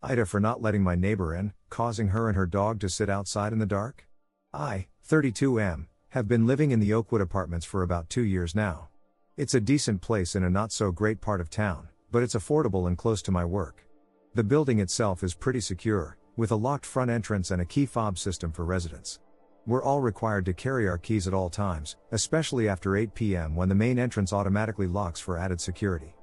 Ida for not letting my neighbor in, causing her and her dog to sit outside in the dark? I, 32 have been living in the Oakwood apartments for about 2 years now. It's a decent place in a not so great part of town, but it's affordable and close to my work. The building itself is pretty secure, with a locked front entrance and a key fob system for residents. We're all required to carry our keys at all times, especially after 8 p.m. when the main entrance automatically locks for added security.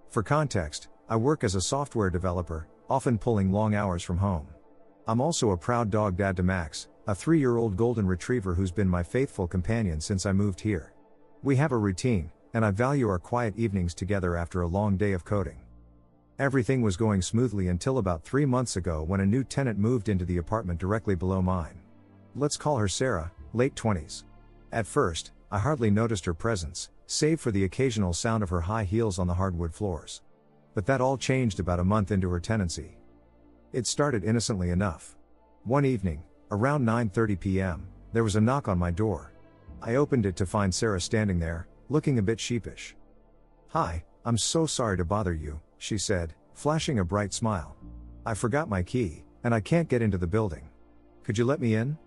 For context, I work as a software developer, often pulling long hours from home. I'm also a proud dog dad to Max, a 3-year-old golden retriever who's been my faithful companion since I moved here. We have a routine, and I value our quiet evenings together after a long day of coding. Everything was going smoothly until about 3 months ago when a new tenant moved into the apartment directly below mine. Let's call her Sarah, late 20s. At first, I hardly noticed her presence, save for the occasional sound of her high heels on the hardwood floors. But that all changed about a month into her tenancy. It started innocently enough. One evening, around 9:30 p.m., there was a knock on my door. I opened it to find Sarah standing there, looking a bit sheepish. "Hi, I'm so sorry to bother you," she said, flashing a bright smile. "I forgot my key, and I can't get into the building. Could you let me in?"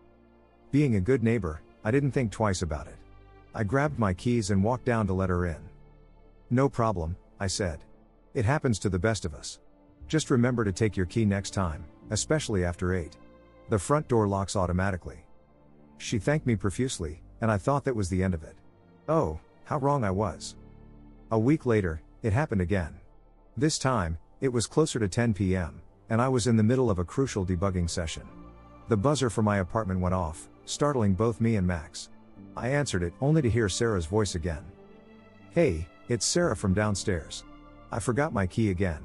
Being a good neighbor, I didn't think twice about it. I grabbed my keys and walked down to let her in. "No problem," I said. "It happens to the best of us. Just remember to take your key next time, especially after 8. The front door locks automatically." She thanked me profusely, and I thought that was the end of it. Oh, how wrong I was. A week later, it happened again. This time, it was closer to 10 p.m., and I was in the middle of a crucial debugging session. The buzzer for my apartment went off, startling both me and Max. I answered it only to hear Sarah's voice again. "Hey, it's Sarah from downstairs. I forgot my key again.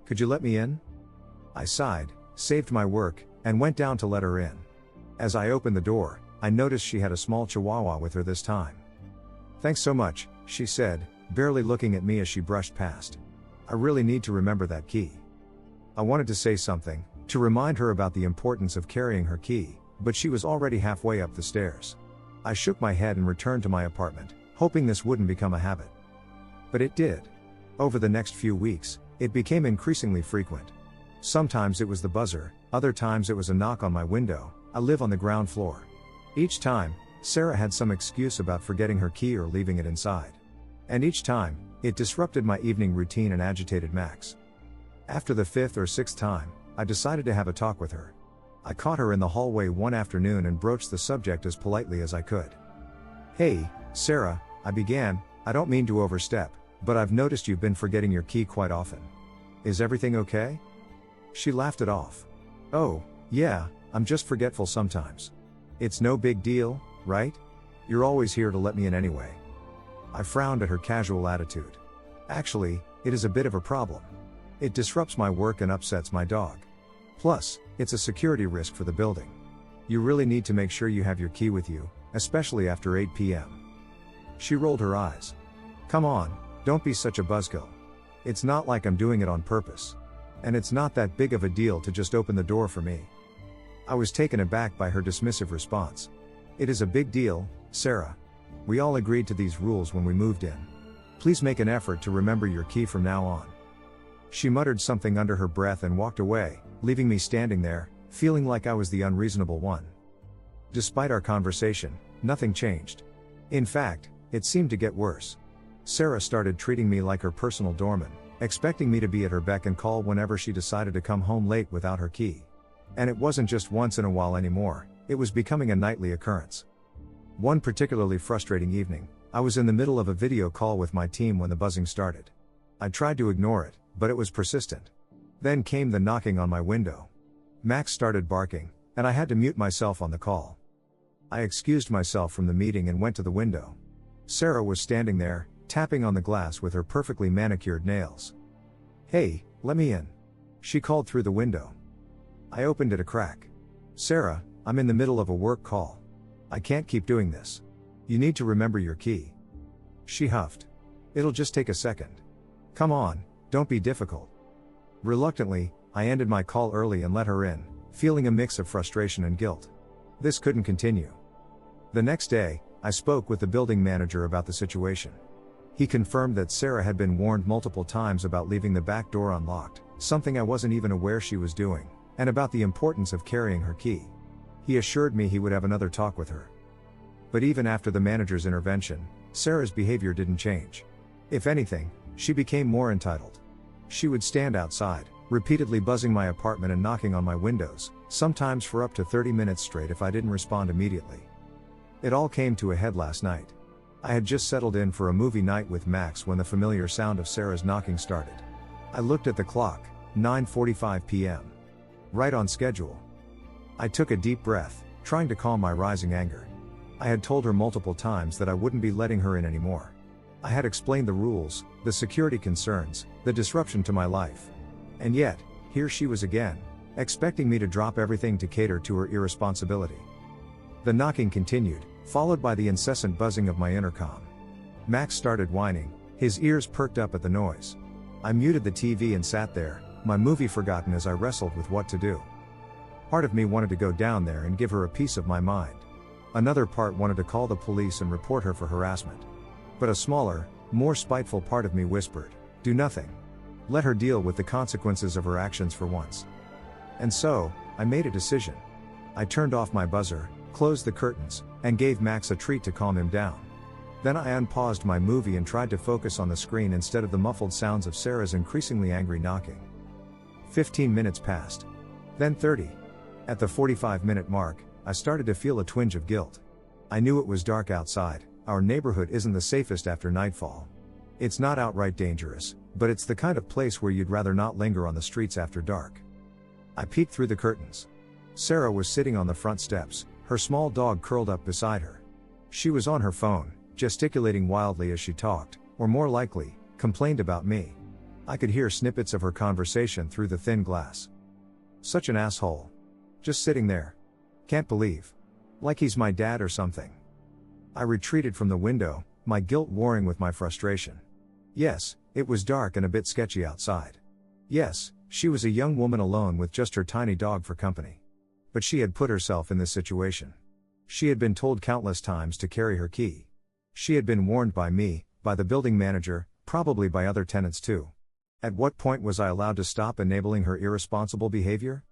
Could you let me in?" I sighed, saved my work, and went down to let her in. As I opened the door, I noticed she had a small chihuahua with her this time. "Thanks so much," she said, barely looking at me as she brushed past. "I really need to remember that key." I wanted to say something, to remind her about the importance of carrying her key, but she was already halfway up the stairs. I shook my head and returned to my apartment, hoping this wouldn't become a habit. But it did. Over the next few weeks, it became increasingly frequent. Sometimes it was the buzzer, other times it was a knock on my window. I live on the ground floor. Each time, Sarah had some excuse about forgetting her key or leaving it inside. And each time, it disrupted my evening routine and agitated Max. After the 5th or 6th time, I decided to have a talk with her. I caught her in the hallway one afternoon and broached the subject as politely as I could. "Hey, Sarah," I began, "I don't mean to overstep, but I've noticed you've been forgetting your key quite often. Is everything okay?" She laughed it off. "Oh, yeah, I'm just forgetful sometimes. It's no big deal, right? You're always here to let me in anyway." I frowned at her casual attitude. "Actually, it is a bit of a problem. It disrupts my work and upsets my dog. Plus, it's a security risk for the building. You really need to make sure you have your key with you, especially after 8 p.m. She rolled her eyes. "Come on, don't be such a buzzkill. It's not like I'm doing it on purpose. And it's not that big of a deal to just open the door for me." I was taken aback by her dismissive response. "It is a big deal, Sarah. We all agreed to these rules when we moved in. Please make an effort to remember your key from now on." She muttered something under her breath and walked away, leaving me standing there, feeling like I was the unreasonable one. Despite our conversation, nothing changed. In fact, it seemed to get worse. Sarah started treating me like her personal doorman, expecting me to be at her beck and call whenever she decided to come home late without her key. And it wasn't just once in a while anymore, it was becoming a nightly occurrence. One particularly frustrating evening, I was in the middle of a video call with my team when the buzzing started. I tried to ignore it, but it was persistent. Then came the knocking on my window. Max started barking, and I had to mute myself on the call. I excused myself from the meeting and went to the window. Sarah was standing there, tapping on the glass with her perfectly manicured nails. "Hey, let me in," she called through the window. I opened it a crack. "Sarah, I'm in the middle of a work call. I can't keep doing this. You need to remember your key." She huffed. "It'll just take a second. Come on, don't be difficult." Reluctantly, I ended my call early and let her in, feeling a mix of frustration and guilt. This couldn't continue. The next day, I spoke with the building manager about the situation. He confirmed that Sarah had been warned multiple times about leaving the back door unlocked, something I wasn't even aware she was doing, and about the importance of carrying her key. He assured me he would have another talk with her. But even after the manager's intervention, Sarah's behavior didn't change. If anything, she became more entitled. She would stand outside, repeatedly buzzing my apartment and knocking on my windows, sometimes for up to 30 minutes straight if I didn't respond immediately. It all came to a head last night. I had just settled in for a movie night with Max when the familiar sound of Sarah's knocking started. I looked at the clock, 9:45 p.m. Right on schedule. I took a deep breath, trying to calm my rising anger. I had told her multiple times that I wouldn't be letting her in anymore. I had explained the rules, the security concerns, the disruption to my life. And yet, here she was again, expecting me to drop everything to cater to her irresponsibility. The knocking continued, followed by the incessant buzzing of my intercom. Max started whining, his ears perked up at the noise. I muted the TV and sat there, my movie forgotten as I wrestled with what to do. Part of me wanted to go down there and give her a piece of my mind. Another part wanted to call the police and report her for harassment. But a smaller, more spiteful part of me whispered, "Do nothing. Let her deal with the consequences of her actions for once." And so, I made a decision. I turned off my buzzer, closed the curtains, and gave Max a treat to calm him down. Then I unpaused my movie and tried to focus on the screen instead of the muffled sounds of Sarah's increasingly angry knocking. 15 minutes passed. Then 30. At the 45-minute mark, I started to feel a twinge of guilt. I knew it was dark outside. Our neighborhood isn't the safest after nightfall. It's not outright dangerous, but it's the kind of place where you'd rather not linger on the streets after dark. I peeked through the curtains. Sarah was sitting on the front steps, her small dog curled up beside her. She was on her phone, gesticulating wildly as she talked, or more likely, complained about me. I could hear snippets of her conversation through the thin glass. Such an asshole. Just sitting there. Can't believe. Like he's my dad or something. I retreated from the window, my guilt warring with my frustration. Yes, it was dark and a bit sketchy outside. Yes, she was a young woman alone with just her tiny dog for company. But she had put herself in this situation. She had been told countless times to carry her key. She had been warned by me, by the building manager, probably by other tenants too. At what point was I allowed to stop enabling her irresponsible behavior?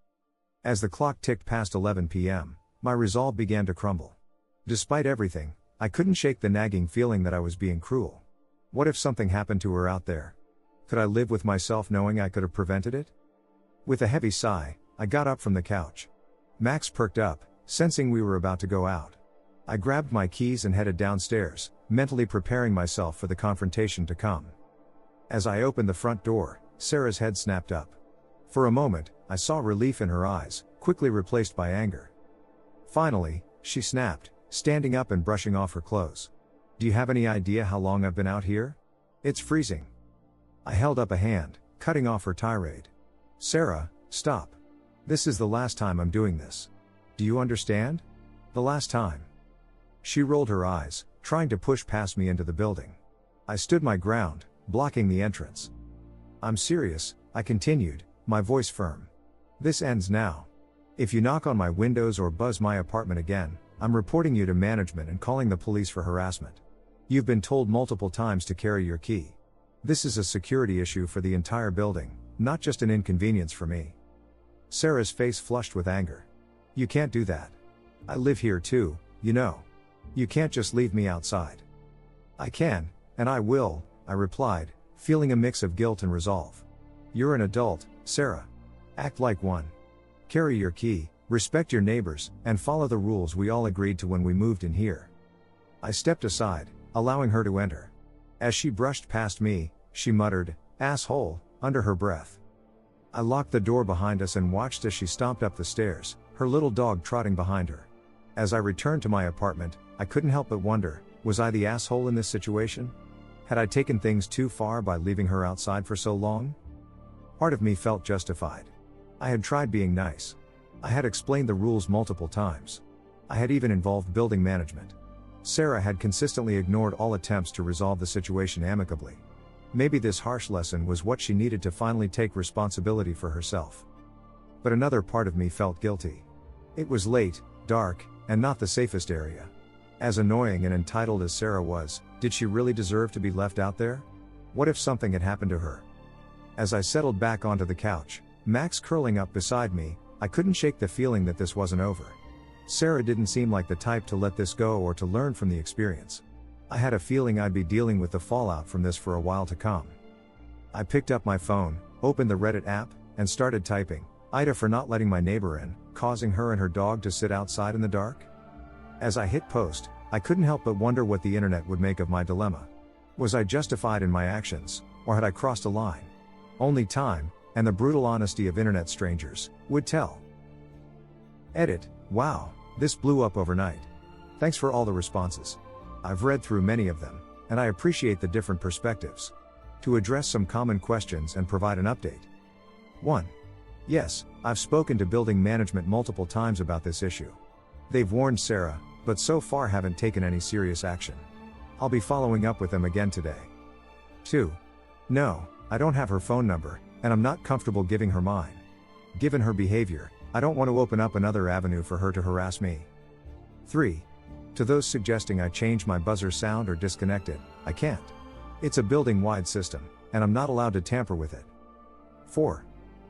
As the clock ticked past 11 p.m., my resolve began to crumble. Despite everything, I couldn't shake the nagging feeling that I was being cruel. What if something happened to her out there? Could I live with myself knowing I could have prevented it? With a heavy sigh, I got up from the couch. Max perked up, sensing we were about to go out. I grabbed my keys and headed downstairs, mentally preparing myself for the confrontation to come. As I opened the front door, Sarah's head snapped up. For a moment, I saw relief in her eyes, quickly replaced by anger. Finally, she snapped, standing up and brushing off her clothes. "Do you have any idea how long I've been out here? It's freezing." I held up a hand, cutting off her tirade. "Sarah, stop. This is the last time I'm doing this. Do you understand? The last time." She rolled her eyes, trying to push past me into the building. I stood my ground, blocking the entrance. "I'm serious," I continued, my voice firm. "This ends now. If you knock on my windows or buzz my apartment again, I'm reporting you to management and calling the police for harassment. You've been told multiple times to carry your key. This is a security issue for the entire building, not just an inconvenience for me." Sarah's face flushed with anger. "You can't do that. I live here too, you know. You can't just leave me outside." "I can, and I will," I replied, feeling a mix of guilt and resolve. "You're an adult, Sarah. Act like one. Carry your key, respect your neighbors, and follow the rules we all agreed to when we moved in here." I stepped aside, allowing her to enter. As she brushed past me, she muttered, "Asshole," under her breath. I locked the door behind us and watched as she stomped up the stairs, her little dog trotting behind her. As I returned to my apartment, I couldn't help but wonder, was I the asshole in this situation? Had I taken things too far by leaving her outside for so long? Part of me felt justified. I had tried being nice. I had explained the rules multiple times. I had even involved building management. Sarah had consistently ignored all attempts to resolve the situation amicably. Maybe this harsh lesson was what she needed to finally take responsibility for herself. But another part of me felt guilty. It was late, dark, and not the safest area. As annoying and entitled as Sarah was, did she really deserve to be left out there? What if something had happened to her? As I settled back onto the couch, Max curling up beside me, I couldn't shake the feeling that this wasn't over. Sarah didn't seem like the type to let this go or to learn from the experience. I had a feeling I'd be dealing with the fallout from this for a while to come. I picked up my phone, opened the Reddit app, and started typing, Aita for not letting my neighbor in, causing her and her dog to sit outside in the dark. As I hit post, I couldn't help but wonder what the internet would make of my dilemma. Was I justified in my actions, or had I crossed a line? Only time, and the brutal honesty of internet strangers, would tell. Edit, wow, this blew up overnight. Thanks for all the responses. I've read through many of them, and I appreciate the different perspectives. To address some common questions and provide an update. 1. Yes, I've spoken to building management multiple times about this issue. They've warned Sarah, but so far haven't taken any serious action. I'll be following up with them again today. 2. No, I don't have her phone number, and I'm not comfortable giving her mine. Given her behavior, I don't want to open up another avenue for her to harass me. 3. To those suggesting I change my buzzer sound or disconnect it, I can't. It's a building-wide system, and I'm not allowed to tamper with it. 4.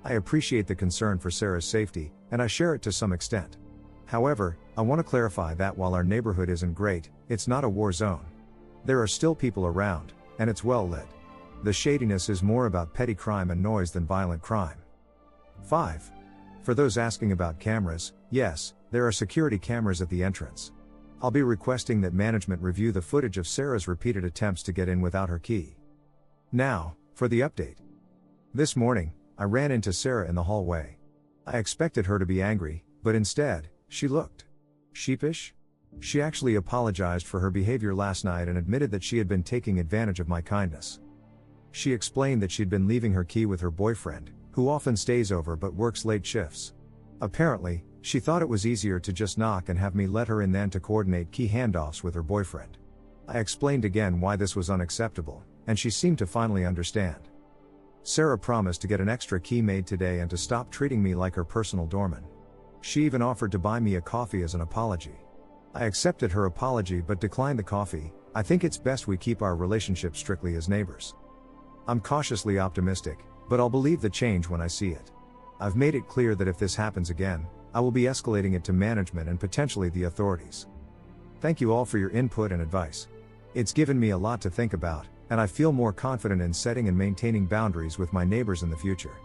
I appreciate the concern for Sarah's safety, and I share it to some extent. However, I want to clarify that while our neighborhood isn't great, it's not a war zone. There are still people around, and it's well lit. The shadiness is more about petty crime and noise than violent crime. 5. For those asking about cameras, yes, there are security cameras at the entrance. I'll be requesting that management review the footage of Sarah's repeated attempts to get in without her key. Now, for the update. This morning, I ran into Sarah in the hallway. I expected her to be angry, but instead, she looked sheepish. She actually apologized for her behavior last night and admitted that she had been taking advantage of my kindness. She explained that she'd been leaving her key with her boyfriend, who often stays over but works late shifts. Apparently, she thought it was easier to just knock and have me let her in than to coordinate key handoffs with her boyfriend. I explained again why this was unacceptable, and she seemed to finally understand. Sarah promised to get an extra key made today and to stop treating me like her personal doorman. She even offered to buy me a coffee as an apology. I accepted her apology but declined the coffee. I think it's best we keep our relationship strictly as neighbors. I'm cautiously optimistic, but I'll believe the change when I see it. I've made it clear that if this happens again, I will be escalating it to management and potentially the authorities. Thank you all for your input and advice. It's given me a lot to think about, and I feel more confident in setting and maintaining boundaries with my neighbors in the future.